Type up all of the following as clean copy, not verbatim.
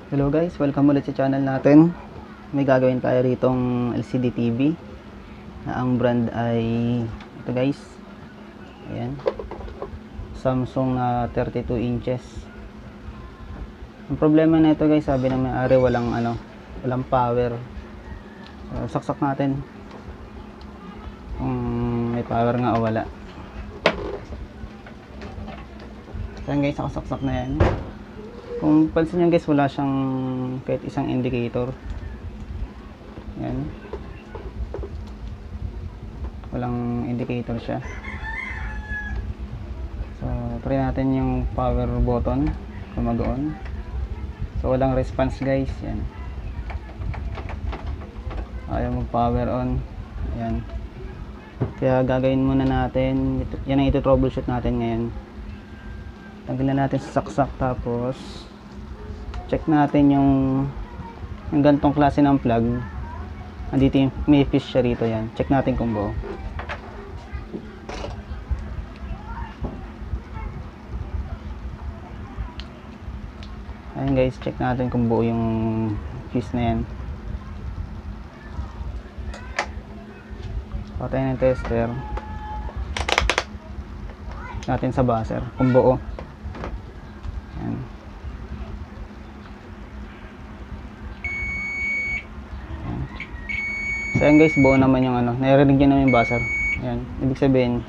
Hello guys, welcome ulit sa channel natin. May gagawin tayo ritong LCD TV na ang brand ay ito guys. Ayan. Samsung na 32 inches. Ang problema na ito guys, sabi ng may-ari walang power. So, saksak natin kung may power nga o wala. So guys, nakasaksak na yan. Kung pansin nyo guys, wala siyang kahit isang indicator. Yan. Walang indicator siya. So, try natin yung power button kung mag-on. So, walang response guys. Yan. Ayaw mag-power on. Yan. Kaya gagawin muna natin. Yan ang ito-troubleshoot natin ngayon. Tanggalin natin sa saksak, tapos check natin yung gantong klase ng plug. Andito yung may fish siya rito, yan. Check natin kung buo. Ayan guys, check natin kung buo yung fish na yan. Patayin ng tester. Check natin sa buzzer kung buo. Ayan. So ayan guys, buo naman yung narinig nyo naman yung buzzer. Ayan, ibig sabihin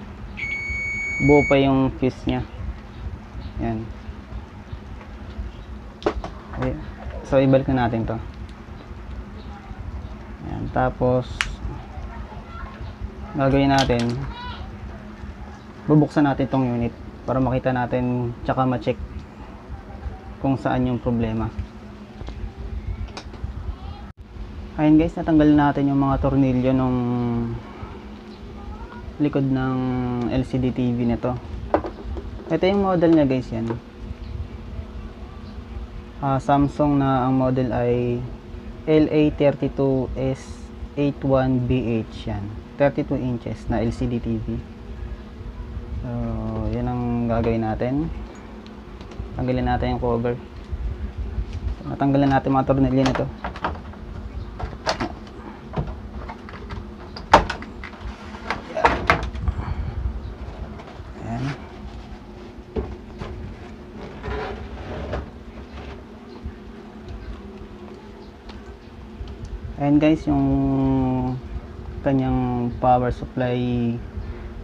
buo pa yung fuse nya. Ayan. Okay. So ibalik na natin to. Ayan, tapos gagawin natin, bubuksan natin tong unit para makita natin tsaka ma-check kung saan yung problema. Ayan guys, natanggal natin yung mga tornilyo nung likod ng LCD TV nito. Ito yung model niya guys, yan. Samsung na ang model ay LA32S81BH yan. 32 inches na LCD TV. So, yan ang gagawin natin. Tanggalin natin yung cover. Natanggalin natin mga tornilyo nito. Ayan. Ayan guys, yung kanyang power supply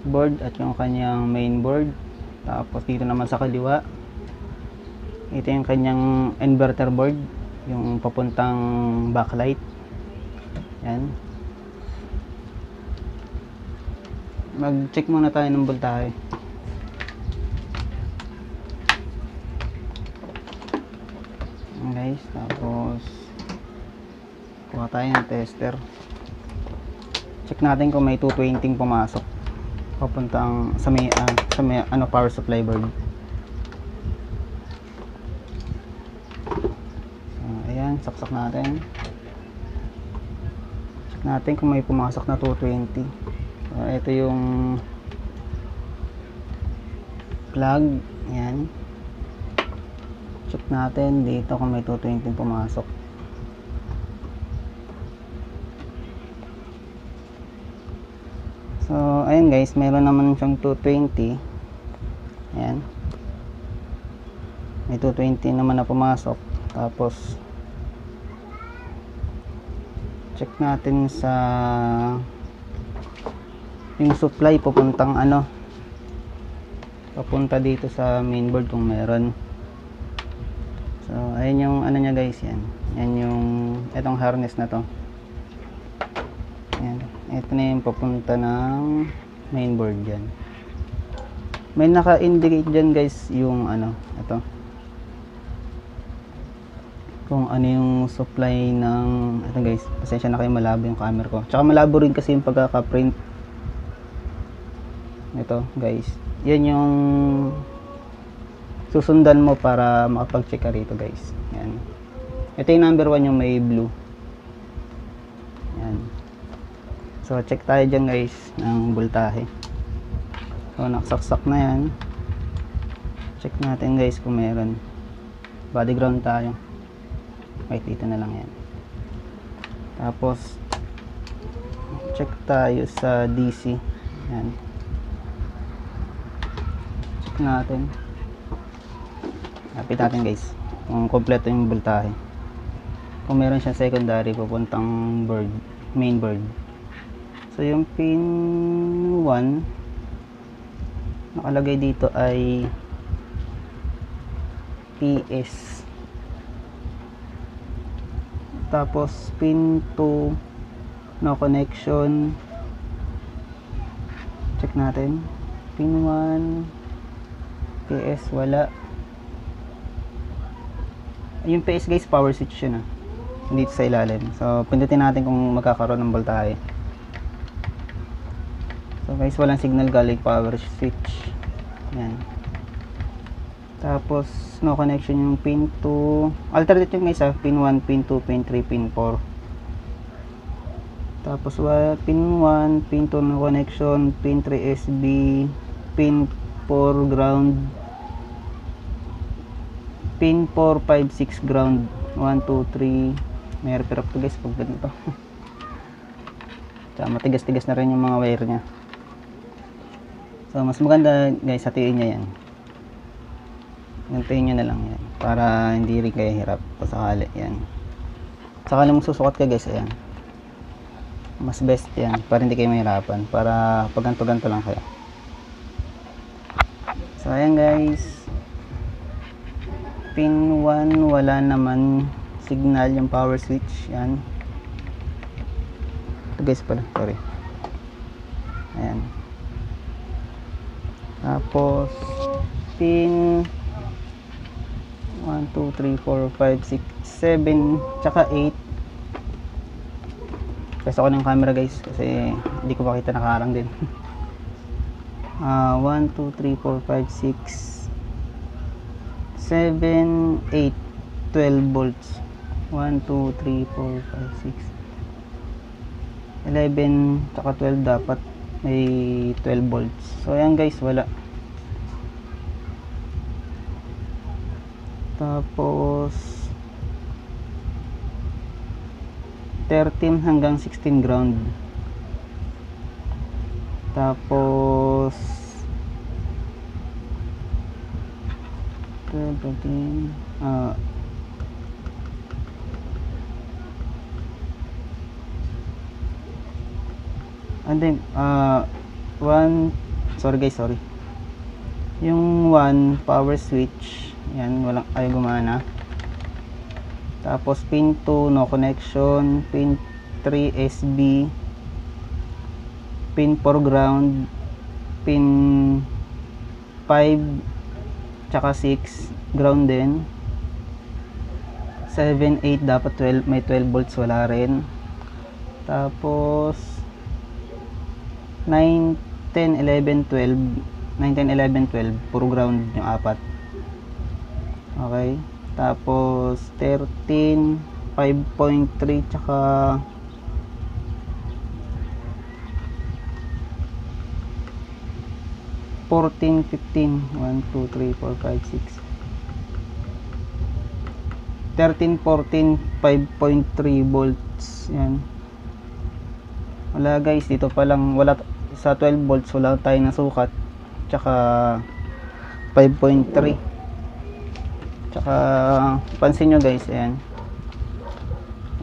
board at yung kanyang main board. Tapos dito naman sa kaliwa, ito yung kanyang inverter board, yung papuntang backlight. Yan. Mag-check muna tayo ng voltahe. Yan guys, tapos kuha tayo ng tester. Check natin kung may 220 pumasok papuntang sa may power supply board. Ayan, saksak natin. Check natin kung may pumasok na 220. Ito yung plug. Ayan. Check natin dito kung may 220 pumasok. So, ayan guys, meron naman siyang 220. Ayan. May 220 naman na pumasok. Tapos check natin sa yung supply papuntang papunta dito sa mainboard kung meron. So ayan yung niya guys, yan. Yan yung etong harness na to. Yan. Ito na yung papunta ng mainboard dyan. May naka-indicate dyan guys yung ito. Kung ano yung supply ng ito guys, pasensya na kayo, malabo yung camera ko, tsaka malabo rin kasi yung pagkaka-print ito guys. Yan yung susundan mo para makapag-check ka rito guys. Yan. Ito yung number 1, yung may blue. Yan. So check tayo dyan guys ng voltahe. So nakasaksak na yan. Check natin guys kung meron. Body ground tayo. Kahit dito na lang yan. Tapos check tayo sa DC. Yan. Check natin. Lapit natin guys kung kompleto yung voltahe. Kung meron siyang secondary papuntang board, main board. So yung pin 1 nakalagay dito ay PS. Tapos pin 2 no connection. Check natin. Pin 1 PS wala. Yung PS guys, power switch yun dito sa ilalim. So pindutin natin kung magkakaroon ng voltahe. So guys, walang signal galing power switch. Yan. Tapos no connection yung pin 2. Alternate yung guys pin 1, pin 2, pin 3, pin 4. Tapos pin 1, pin 2 no connection, pin 3 SB, pin 4 ground, pin 4, 5, 6 ground, 1, 2, 3. May repair up to guys pag ganito. Tsaka matigas-tigas na rin yung mga wire nya. So mas maganda guys, hatiin nyo yan. Gantayin nyo na lang yan para hindi rin kayo hirap pasakali. Yan. Saka lang susukat ka guys, ayan. Mas best yan para hindi kayo mahirapan, para pag ganto-ganto lang kayo. So ayan guys, pin 1 wala naman signal yung power switch. Yan. Ito guys pala, sorry. Ayan. Tapos pin 1, 2, 3, 4, 5, 6, 7 tsaka 8. Pwes ako ng camera guys kasi hindi ko makita, nakaharang din. 1, 2, 3, 4, 5, 6, 7, 8, 12 volts. 1, 2, 3, 4, 5, 6, 11 tsaka 12 dapat may 12 volts. So ayan guys, wala. Tapos 13 hanggang 16 ground. Tapos 13 and then 1, sorry guys, sorry. Yung 1 power switch, yan, walang ayaw gumana. Tapos pin 2 no connection, pin 3 SB, pin 4 ground, pin 5 tsaka 6 ground din. 7, 8 dapat 12, may 12 volts, wala rin. Tapos 9, 10, 11, 12, 9, 10, 11, 12 puro ground yung apat. Okay. Tapos 13, 5.3 tsaka 14, 15, 1, 2, 3, 4, 5, 6, 13, 14, 5.3 volts. Yan. Wala guys, dito pa lang wala sa 12 volts, wala tayong nasukat. Tsaka 5.3. Tsaka pansin nyo guys, ayan.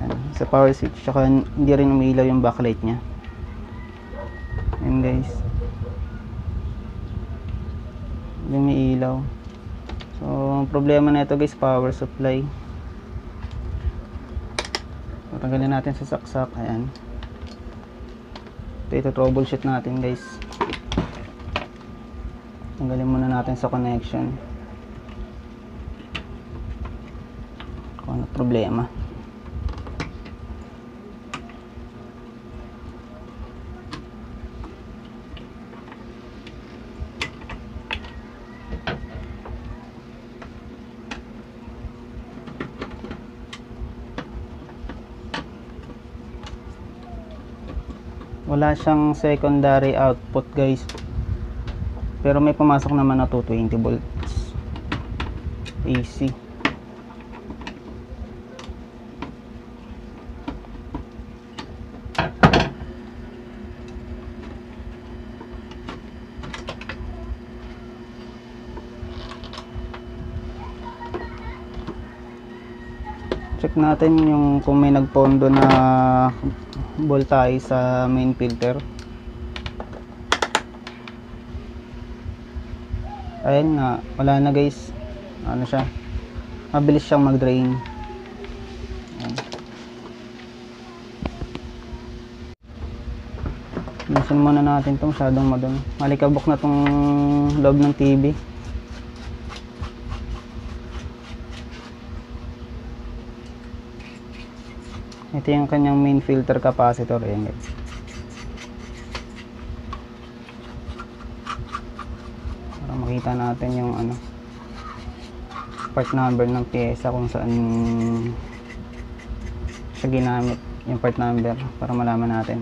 Ayan, sa power switch, tsaka hindi rin umilaw yung backlight nya. Ayan guys, hindi may ilaw. So ang problema na ito guys, power supply. Tanggalin natin sa saksak. Ayan, ito troubleshoot natin guys. Tanggalin muna natin sa connection kung ano problema. Wala siyang secondary output guys, pero may pumasok naman na 220 volts AC. check natin yung kung may nagpondo na voltage sa main filter. Ayun nga, wala na guys. Ano siya, mabilis siyang mag-drain. Ayan. Linisin muna natin ito, masyadong madumi. Malikabok na tong loob ng TV. Ito yung kanyang main filter capacitor. Ayan guys. Para makita natin yung ano, part number ng pyesa kung saan siya ginamit, yung part number, para malaman natin.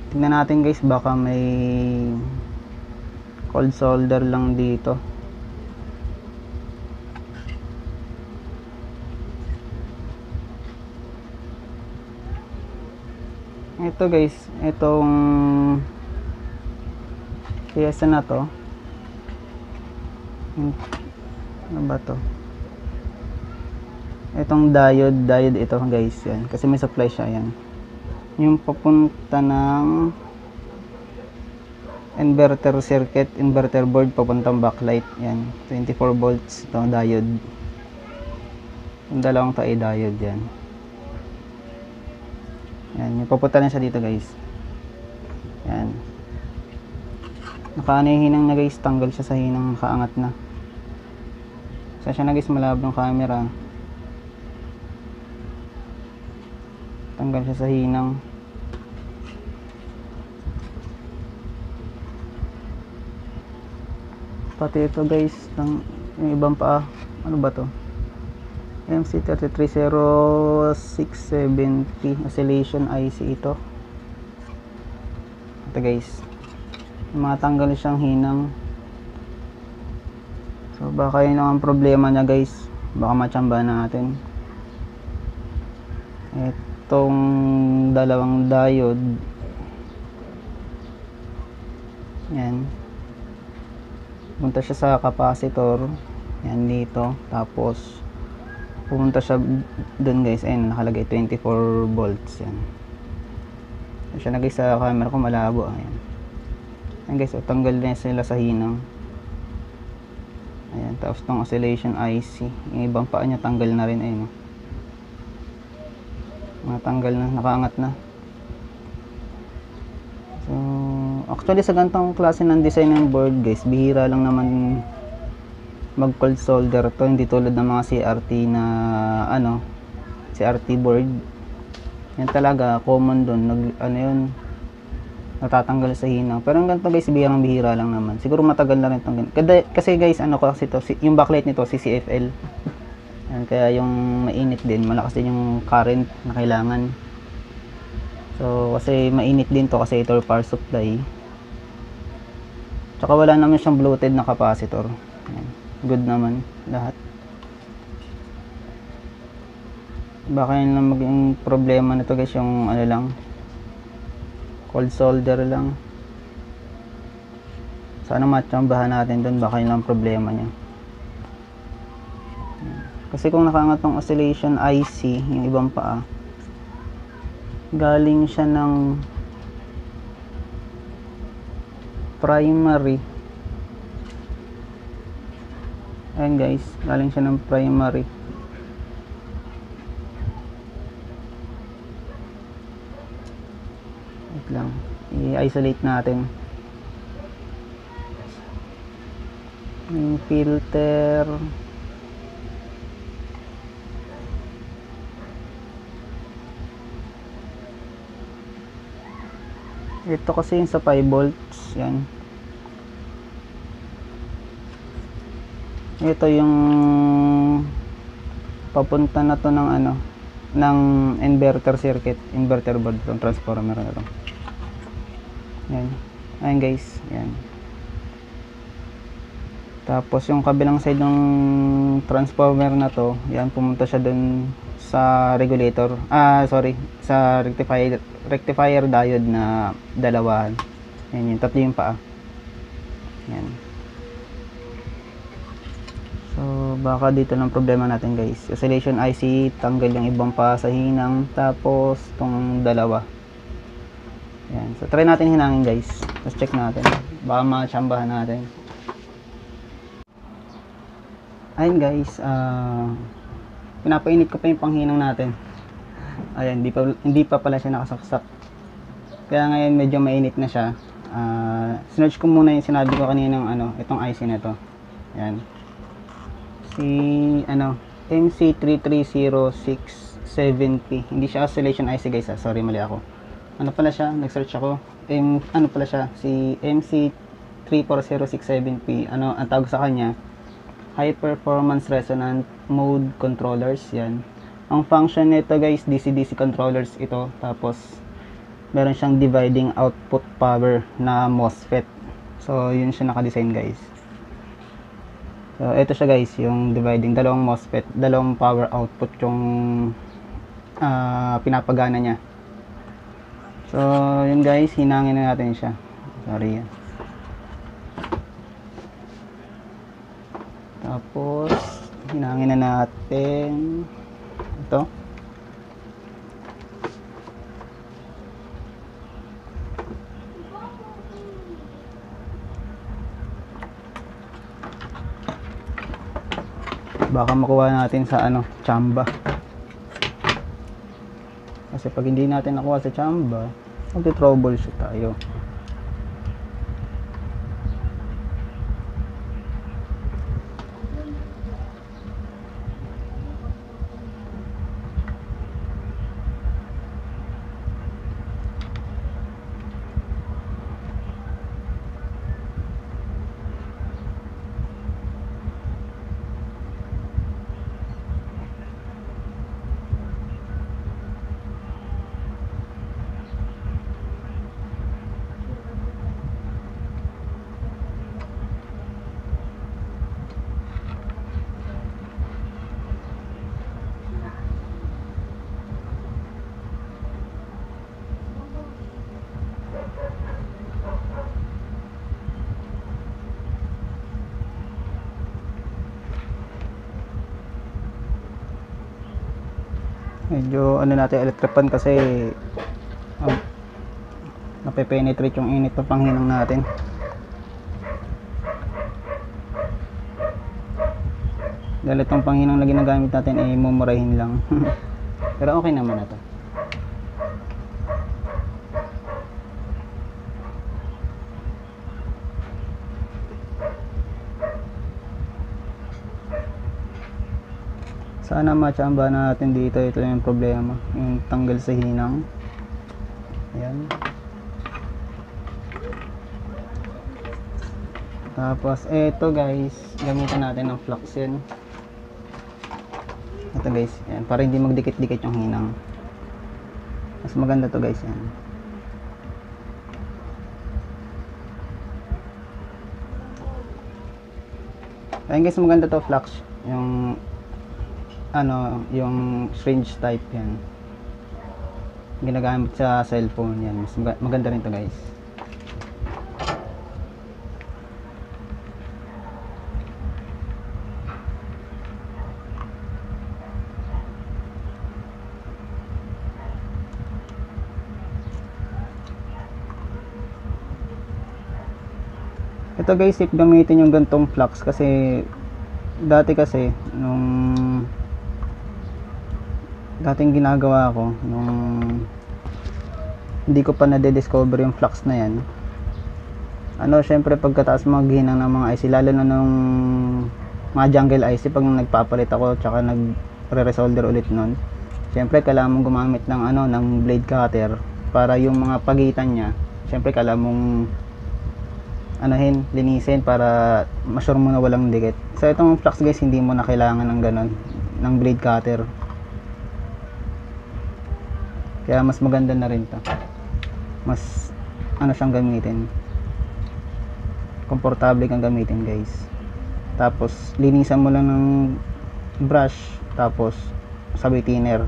Tignan natin guys, baka may cold solder lang dito. Ito guys, itong pyesa na to, ano ba to? Itong diode ito guys, yan, kasi may supply siya, yan. Yung papunta ng inverter circuit, inverter board, papuntang backlight, yan, 24 volts ito diode. Yung dalawang to ay diode, yan. Yan, yung papunta na siya dito guys. Yan, nakaano yung hinang na guys, tanggal siya sa hinang, nakaangat na. Sa siya na guys, malabo ng camera, tanggal siya sa hinang. Pati ito guys, yung ibang pa, ano ba to? MC3300670 oscillation IC ito. Ito guys, matanggal siyang hinang. So baka yun ang problema niya guys, baka matsamba natin. Itong dalawang diode, yan, pumunta siya sa capacitor, yan dito, tapos pumunta siya dun guys, ayun nakalagay 24 volts, yan. Siya na guys, sa camera ko malabo, ayan. Ayan guys, tanggal na sila sa hinang. Ayan, tapos tong oscillation IC, yung ibang paa niya tanggal na rin, ayun, matanggal na, nakaangat na. So actually sa ganitong klase ng design ng board guys, bihira lang naman mag cold solder to, hindi tulad ng mga CRT na ano, CRT board. Yan talaga common doon, ano yun, natatanggal sa hinang. Pero ang ganito guys, bihira lang naman. Siguro matagal na rin itong kasi guys, ano kasi to, yung backlight nito CCFL. Yan, kaya yung mainit din, malakas din yung current na kailangan. So kasi mainit din to kasi ito power supply. Tsaka wala naman siyang bloated na capacitor. Yan, good naman lahat. Baka yun lang maging problema nito guys, yung ano lang, cold solder lang. Sana matsambahan natin dun, baka yun lang problema niya. Kasi kung nakaangat ng oscillation IC, yung ibang paa, galing siya ng primary. Ayan guys, galing siya ng primary. Wait lang, i-isolate natin yung filter. Ito kasi yung sa 5 volts, yan. Ito yung papunta na to ng ano, ng inverter circuit, inverter board, ng transformer na to. Yan. Ayan guys, yan. Tapos yung kabilang side ng transformer na to, yan, pumunta siya dun sa regulator, sa rectifier diode na dalawa. Yan, yung tatlo yung paa. Yan. So baka dito ng problema natin guys. Oscillation IC, tanggal yung ibang paa sa hinang, tapos tong dalawa. Yan. So try natin hinangin guys. Tapos check natin. Baka matsambahan natin. Ayun guys, pinapainit ko pa yung panghinang natin. Ayan, hindi pa pala siya nakasaksak. Kaya ngayon medyo mainit na siya. Sinerch ko muna yung sinabi ko kaninang itong IC na to. Ayan. MC33067P. Hindi siya oscillation IC guys, sorry, mali ako. Ano pala siya? Nag-search ako. Ano pala siya? Si MC34067P. Ang tawag sa kanya? High Performance Resonant Mode Controllers. Yan. Ang function nito guys, DC-DC controllers ito. Tapos, meron siyang dividing output power na MOSFET. So, yun siya naka-design guys. So, ito siya guys, yung dividing. Dalawang MOSFET, dalawang power output yung pinapagana niya. So, yun guys, hinangin na natin siya. Sorry yan. Tapos, hinangin na natin ito. Baka makuha natin sa tsamba. Kasi pag hindi natin nakuha sa tsamba, magti-troubleshoot tayo. Medyo natin electric kasi nape-penetrate yung init ng panghinang natin. Dahil itong panghinang na ginagamit natin ay mumurahin lang. Pero okay naman na to. Sana matsamba natin dito. Ito yung problema, yung tanggal sa hinang. Ayan. Tapos eto guys, gamitan natin ng flux yan. Ito guys, yan, para hindi magdikit-dikit yung hinang. Mas maganda to guys, yan. Ayan guys, maganda to flux. Yung syringe type yan. Ginagamit sa cellphone yan. Mas maganda rin to guys. Ito guys, if gamitin yung gantong flux kasi dati kasi nung dating ginagawa ko nung hindi ko pa na-discover yung flux na yan, syempre pagkataas maghinang ng mga IC, lalo na nung mga jungle IC, pag nagpapalit ako tsaka nagre-resolder ulit nun, syempre kailangan mong gumamit ng ng blade cutter para yung mga pagitan nya, syempre kailangan mong linisin para ma-sure mo na walang dikit. So itong flux guys, hindi mo na kailangan ng ganon, ng blade cutter. Kaya mas maganda na rin to. Mas siyang gamitin. Komportable kang gamitin guys. Tapos linisan mo lang ng brush, tapos sabay thinner.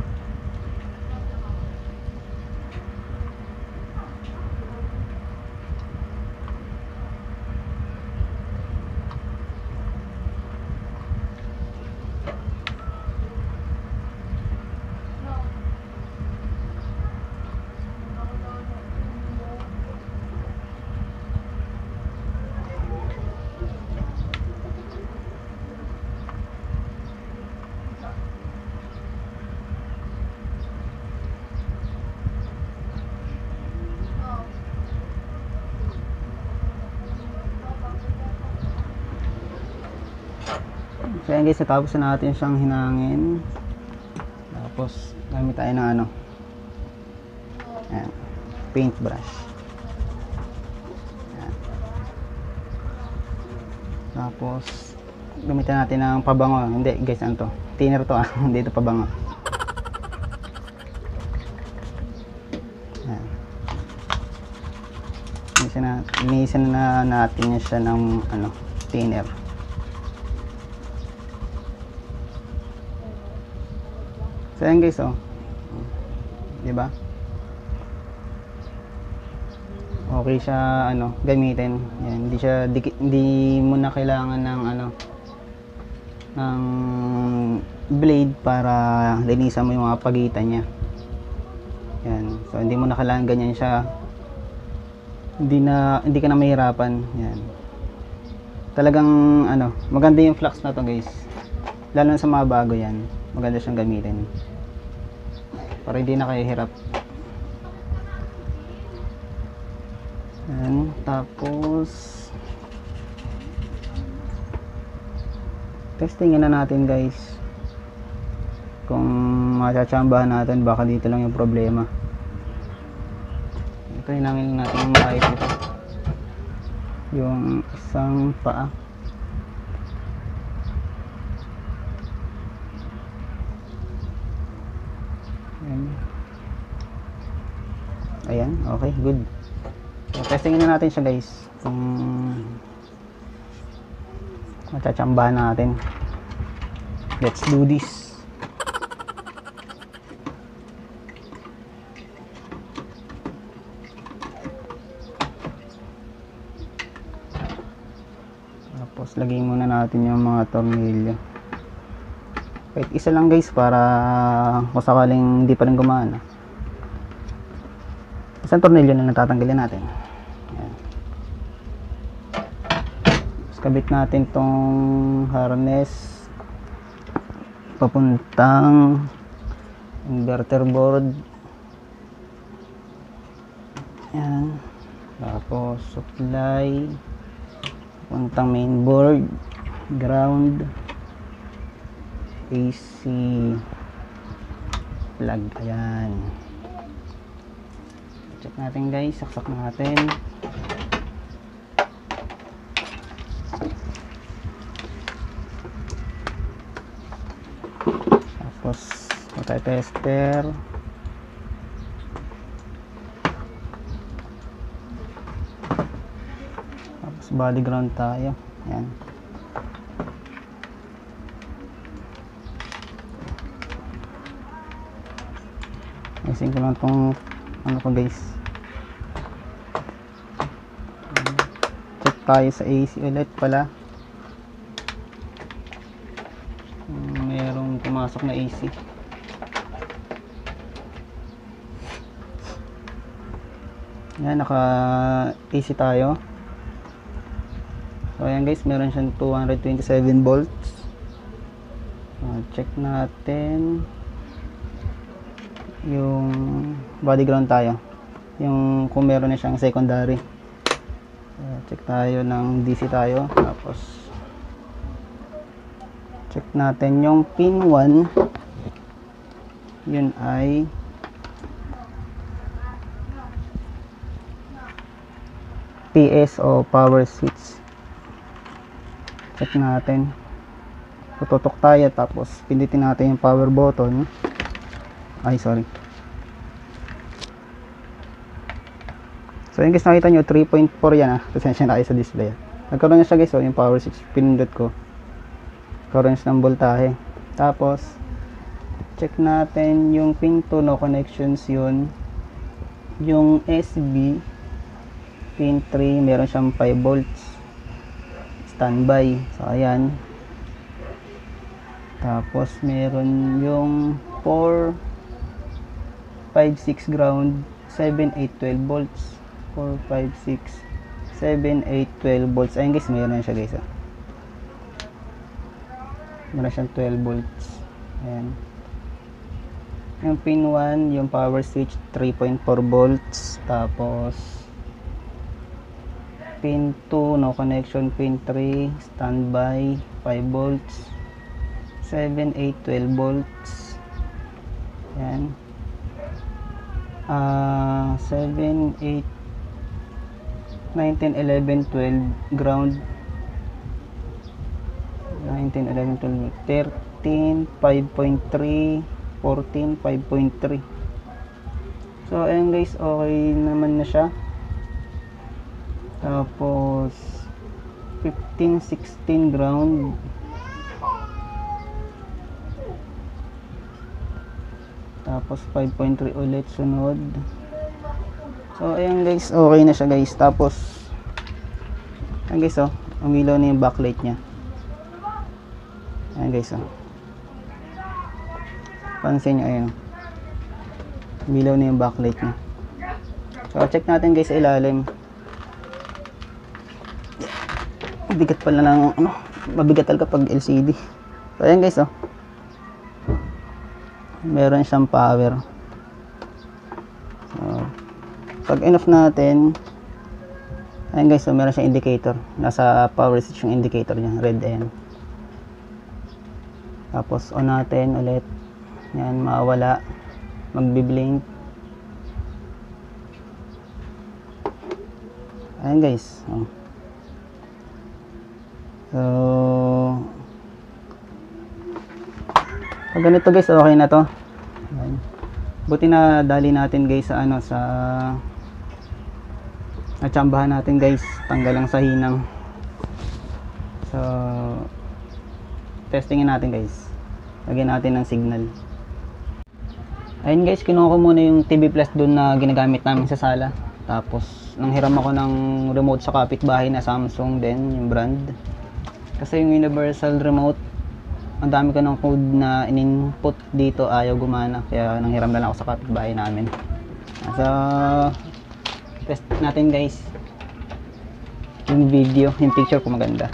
So yan guys, natapos na natin siyang hinangin. Tapos gamit tayo ng ano, ayan, paintbrush. Ayan. Tapos gamitan natin ng pabango. Hindi guys, ano to, thinner to hindi ito pabango. Ayan. Linisan na natin siya ng ano, thinner. So yan guys, oh. Diba? Okay siya ano, gamitin. Yan, hindi mo na kailangan ng ano, ng blade para linisan mo yung mga pagitan niya. Yan. So hindi mo na kailangan ganyan siya. Hindi ka na mahirapan. Yan. Talagang ano, maganda yung flux na to guys. Lalo na sa mga bago yan. Maganda siyang gamitin. Para hindi na kayo hirap. Ayan, tapos testingin na natin guys kung matchambahan natin, baka dito lang yung problema. Ito, hinangin natin yung maayos ito, yung isang paa. Ayan, okay, good. So, testingin na natin siya guys kung matchambahan natin. Let's do this. Tapos lagyan muna natin yung mga tornilyo. Kahit isa lang guys, para kung sakaling hindi pa rin gumana. Isang tornilyo na natatanggalin natin. Ayan. Tapos kabit natin tong harness papuntang inverter board. Ayan. Tapos supply papuntang main board, ground, AC plug. Ayan. Check natin guys, saksak natin. Tapos multi-tester. Tapos body ground tayo. Ayan. Ayusin ko lang tong ano ko guys. Check tayo sa AC ulit pala. Merong pumasok na AC. Yan, naka AC tayo. So ayan guys, meron siyang 227 volts. Check natin yung body ground tayo, yung kung meron na siyang secondary. Check tayo ng DC tayo. Tapos check natin yung pin 1, yun ay PS o power switch. Check natin, tututok tayo, tapos pindutin natin yung power button. Ay, sorry. So yun guys, nakita nyo 3.4 yan Pasensya na kayo sa display. Nagkaroon na siya guys, yung power switch pinindot ko. Orange ng voltahe. Tapos check natin yung pin 2, no connections yun. Yung SB pin 3, meron siyang 5 volts standby. So ayan. Tapos meron yung 4, 5, 6 ground, 7, 8, 12 volts. 4, 5, 6, 7, 8, 12 volts. Ayan guys, meron siya guys. Meron siyang 12 volts. Ayan. Yung pin 1, yung power switch, 3.4 volts. Tapos pin 2, no connection. Pin 3, standby, 5 volts. 7, 8, 12 volts. Ayan. 7, 8, 9, 10, 11, 12 ground. 9, 10, 11, 12, 13, 5.3, 14, 5.3. So ayan guys, okay naman na siya. Tapos 15, 16 ground. Tapos 5.3 ulit sunod. So ayan guys, okay na siya guys. Tapos ayan guys, oh, umilaw na yung backlight nya. Ayan guys, oh. Pansin nyo, ayan. Umilaw na yung backlight nya. So check natin guys sa ilalim. Bigat pala ng ano, mabigat talaga pag LCD. So ayan guys, oh. Meron siyang power. So pag enough natin, ayan guys, so meron siyang indicator. Nasa power switch yung indicator niya, red. Ayan. Tapos on natin ulit. Yan, mawala, magbi-blink. Ayan guys, oh. So pag ganito guys, okay na to. Ayan. Buti na dali natin guys sa ano, sa natsambahan natin guys, tanggal lang sa hinang. So testingin natin guys, lagyan natin ng signal. Ayun guys, kinuha ko muna yung TV Plus doon na ginagamit namin sa sala. Tapos nang hiram ako ng remote sa kapitbahay na Samsung din, yung brand. Kasi yung universal remote, ang dami ko ng code na in-input dito, ayaw gumana. Kaya nang hiram na lang ako sa kapitbahay namin. So test natin guys yung video, yung picture kung maganda.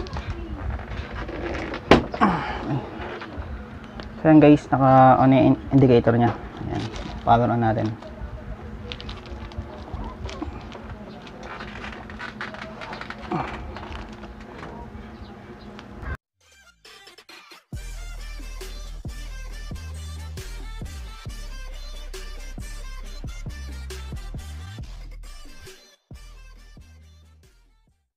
So yan guys, naka-on yung indicator nya. Ayan, power on natin.